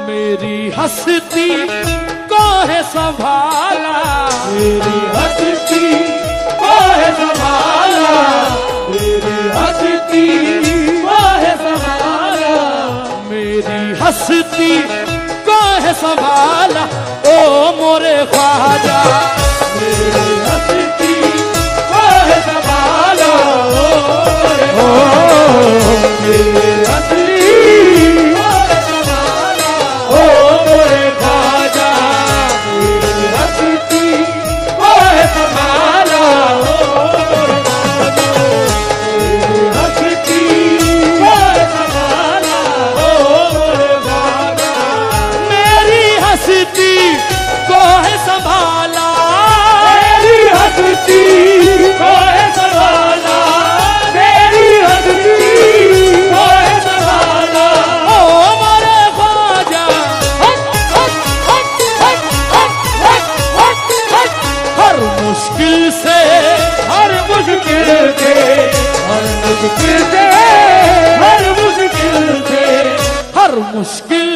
मेरी हस्ती को है संभाला, मेरी हस्ती को है संभाला, मेरी हस्ती को है संभाला, मेरी हस्ती को है संभाला। ओ मोरे ख्वाजा मेरी हस्ती को है संभाला, ओ मेरी हस्ती को है संभाला, ओ मोरे ख्वाजा मेरी हस्ती को है संभाला, ओ मोरे ख्वाजा मेरी हस्ती को है संभाला, ओ मोरे ख्वाजा मेरी हस्ती को है संभाला, मेरी हस्ती को है संभाला, मेरी हस्ती को है संभाला, ओ मोरे ख्वाजा हर मुश्किल से, हर मुश्किल से, हर मुश्किल से, हर मुश्किल से, हर मुश्किल